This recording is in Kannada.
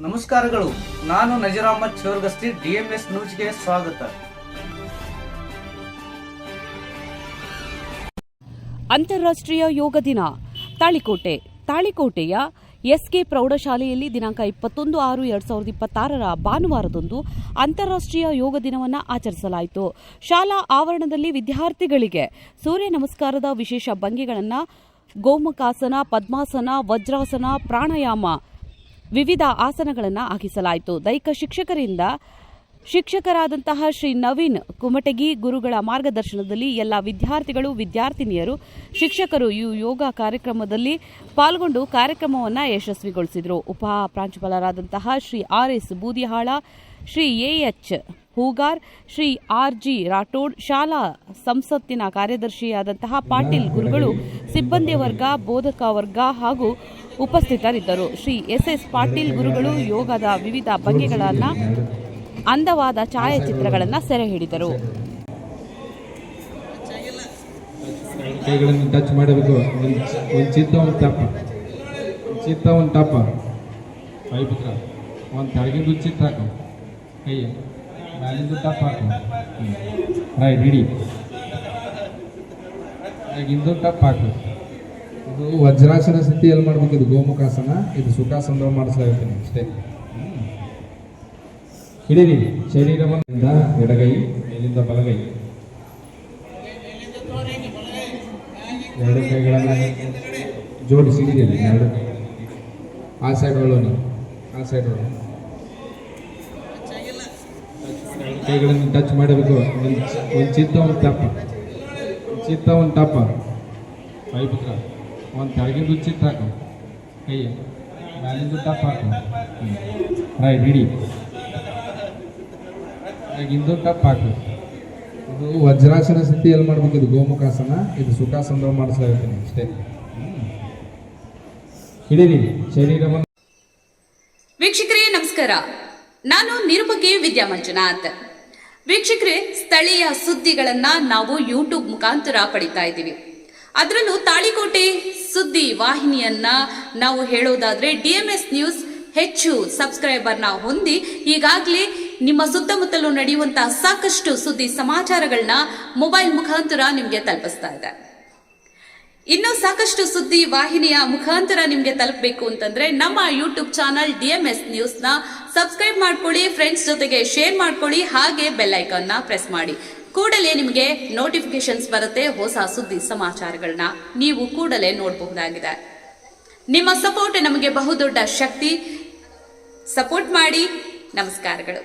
ನಮಸ್ಕಾರಗಳು. ನಾನು ನಜೀರ್ ಅಹಮದ್ ಚೋರ್ಗಸ್ತಿ, DMS ನ್ಯೂಸ್ಗೆ ಸ್ವಾಗತ. ಅಂತಾರಾಷ್ಟ್ರೀಯ ಯೋಗ ದಿನ ತಾಳಿಕೋಟೆಯ SK ಪ್ರೌಢಶಾಲೆಯಲ್ಲಿ ದಿನಾಂಕ 21/6/2026 ಭಾನುವಾರದಂದು ಅಂತಾರಾಷ್ಟ್ರೀಯ ಯೋಗ ದಿನವನ್ನು ಆಚರಿಸಲಾಯಿತು. ಶಾಲಾ ಆವರಣದಲ್ಲಿ ವಿದ್ಯಾರ್ಥಿಗಳಿಗೆ ಸೂರ್ಯ ನಮಸ್ಕಾರದ ವಿಶೇಷ ಭಂಗಿಗಳನ್ನು, ಗೋಮುಖಾಸನ, ಪದ್ಮಾಸನ, ವಜ್ರಾಸನ, ಪ್ರಾಣಾಯಾಮ, ವಿವಿಧ ಆಸನಗಳನ್ನು ಹಾಕಿಸಲಾಯಿತು. ದೈಹಿಕ ಶಿಕ್ಷಕರಾದಂತಹ ಶ್ರೀ ನವೀನ್ ಕುಮಟಗಿ ಗುರುಗಳ ಮಾರ್ಗದರ್ಶನದಲ್ಲಿ ಎಲ್ಲ ವಿದ್ಯಾರ್ಥಿಗಳು, ವಿದ್ಯಾರ್ಥಿನಿಯರು, ಶಿಕ್ಷಕರು ಈ ಯೋಗ ಕಾರ್ಯಕ್ರಮದಲ್ಲಿ ಪಾಲ್ಗೊಂಡು ಕಾರ್ಯಕ್ರಮವನ್ನು ಯಶಸ್ವಿಗೊಳಿಸಿದರು. ಉಪ ಪ್ರಾಂಶುಪಾಲರಾದಂತಹ Shri RS Budihal, Shri AH Hoogar, Shri RG Rathod, ಶಾಲಾ ಸಂಸತ್ತಿನ ಕಾರ್ಯದರ್ಶಿಯಾದಂತಹ ಪಾಟೀಲ್ ಗುರುಗಳು, ಸಿಬ್ಬಂದಿ ವರ್ಗ, ಬೋಧಕ ವರ್ಗ ಹಾಗೂ ಉಪಸ್ಥಿತರಿದ್ದರು. ಶ್ರೀ SS ಪಾಟೀಲ್ ಗುರುಗಳು ಯೋಗದ ವಿವಿಧ ಭಂಗಿಗಳನ್ನು, ಅಂದವಾದ ಛಾಯಾಚಿತ್ರಗಳನ್ನು ಸೆರೆ ಹಿಡಿದರು. ಕೈಗಳನ್ನು ಟಚ್ ಮಾಡಬೇಕು. ಒಂದು ಚಿತ್ತ, ಒಂದು ಟಪ್ಪ ಕೈ ಪುತ್ರ, ಒಂದು ಕೆಳಗಿಂದು ಚಿತ್ತ ಹಾಕು, ಕೈ ಮ್ಯಾಲಿಂದು ಟಪ್ ಹಾಕು. ರೈಟ್, ಹಿಡಿ. ಕೆಳಗಿಂದು ಟಪ್ ಹಾಕು. ಇದು ವಜ್ರಾಸನ ಸ್ಥಿತಿಯಲ್ಲಿ ಮಾಡ್ಬೇಕು. ಇದು ಗೋಮುಖಾಸನ, ಇದು ಸುಖಾಸನದಲ್ಲಿ ಮಾಡಿಸಲಾಗುತ್ತೆ ಅಷ್ಟೇ. ಹಿಡೀರಿ ಶರೀರವನ್ನು ಎಡಗೈ ಮೇಲಿಂದ ಬಲಗೈ, ಎರಡು ಕೈಗಳನ್ನು ಜೋಡಿಸಿ ಹಿಡಿದಿರಿ. ಎರಡು ಆ ಸೈಡ್ ಒಳಗೆ, ಕೈಗಳನ್ನು ಟಚ್ ಮಾಡಬೇಕು. ಒಂದು ಚಿತ್ತ, ಒಂದು ಟಪ್ಪ ಕೈ ಪುತ್ರ, ಒಂದು ಕೆಳಗಿಂದು ಚಿತ್ತ ಹಾಕು, ಕೈ ಮ್ಯಾಲಿಂದು ಟಪ್ ಹಾಕು. ರೈಟ್, ಹಿಡಿ. ಇಂದು ಟಪ್ ಹಾಕು. ಇದು ವಜ್ರಾಸನ ಸ್ಥಿತಿಯಲ್ಲಿ ಮಾಡ್ಬೇಕು. ಇದು ಗೋಮುಖಾಸನ, ಇದು ಸುಖಾಸನದಲ್ಲಿ ಮಾಡಿಸಲಾಗುತ್ತೆ ಅಷ್ಟೇ. ಹಿಡೀರಿ ಶರೀರವನ್ನು. ವೀಕ್ಷಕರೇ ನಮಸ್ಕಾರ, ನಾನು ನಿರೂಪಕಿ ವಿದ್ಯಾ ಮಂಜುನಾಥ್. ವೀಕ್ಷಕರೇ, ಸ್ಥಳೀಯ ಸುದ್ದಿಗಳನ್ನ ನಾವು ಯೂಟ್ಯೂಬ್ ಮುಖಾಂತರ ಪಡಿತಾ ಇದ್ದೀವಿ. ಅದರಲ್ಲೂ ತಾಳಿಕೋಟೆ ಸುದ್ದಿ ವಾಹಿನಿಯನ್ನ ನಾವು ಹೇಳೋದಾದ್ರೆ DMS ನ್ಯೂಸ್ ಹೆಚ್ಚು ಸಬ್ಸ್ಕ್ರೈಬರ್ನ ಹೊಂದಿ ಈಗಾಗಲೇ ನಿಮ್ಮ ಸುತ್ತಮುತ್ತಲೂ ನಡೆಯುವಂತಹ ಸಾಕಷ್ಟು ಸುದ್ದಿ ಸಮಾಚಾರಗಳನ್ನ ಮೊಬೈಲ್ ಮುಖಾಂತರ ನಿಮಗೆ ತಲುಪಿಸ್ತಾ ಇದೆ. ಇನ್ನೂ ಸಾಕಷ್ಟು ಸುದ್ದಿ ವಾಹಿನಿಯ ಮುಖಾಂತರ ನಿಮಗೆ ತಲುಪಬೇಕು ಅಂತಂದ್ರೆ ನಮ್ಮ ಯೂಟ್ಯೂಬ್ ಚಾನಲ್ DMS ನ್ಯೂಸ್ನ ಸಬ್ಸ್ಕ್ರೈಬ್ ಮಾಡ್ಕೊಳ್ಳಿ, ಫ್ರೆಂಡ್ಸ್ ಜೊತೆಗೆ ಶೇರ್ ಮಾಡ್ಕೊಳ್ಳಿ, ಹಾಗೆ ಬೆಲ್ ಐಕಾನ್ನ ಪ್ರೆಸ್ ಮಾಡಿ. ಕೂಡಲೇ ನಿಮಗೆ ನೋಟಿಫಿಕೇಶನ್ಸ್ ಬರುತ್ತೆ. ಹೊಸ ಸುದ್ದಿ ಸಮಾಚಾರಗಳನ್ನ ನೀವು ಕೂಡಲೇ ನೋಡಬಹುದಾಗಿದೆ. ನಿಮ್ಮ ಸಪೋರ್ಟ್ ನಮಗೆ ಬಹುದೊಡ್ಡ ಶಕ್ತಿ. ಸಪೋರ್ಟ್ ಮಾಡಿ. ನಮಸ್ಕಾರಗಳು.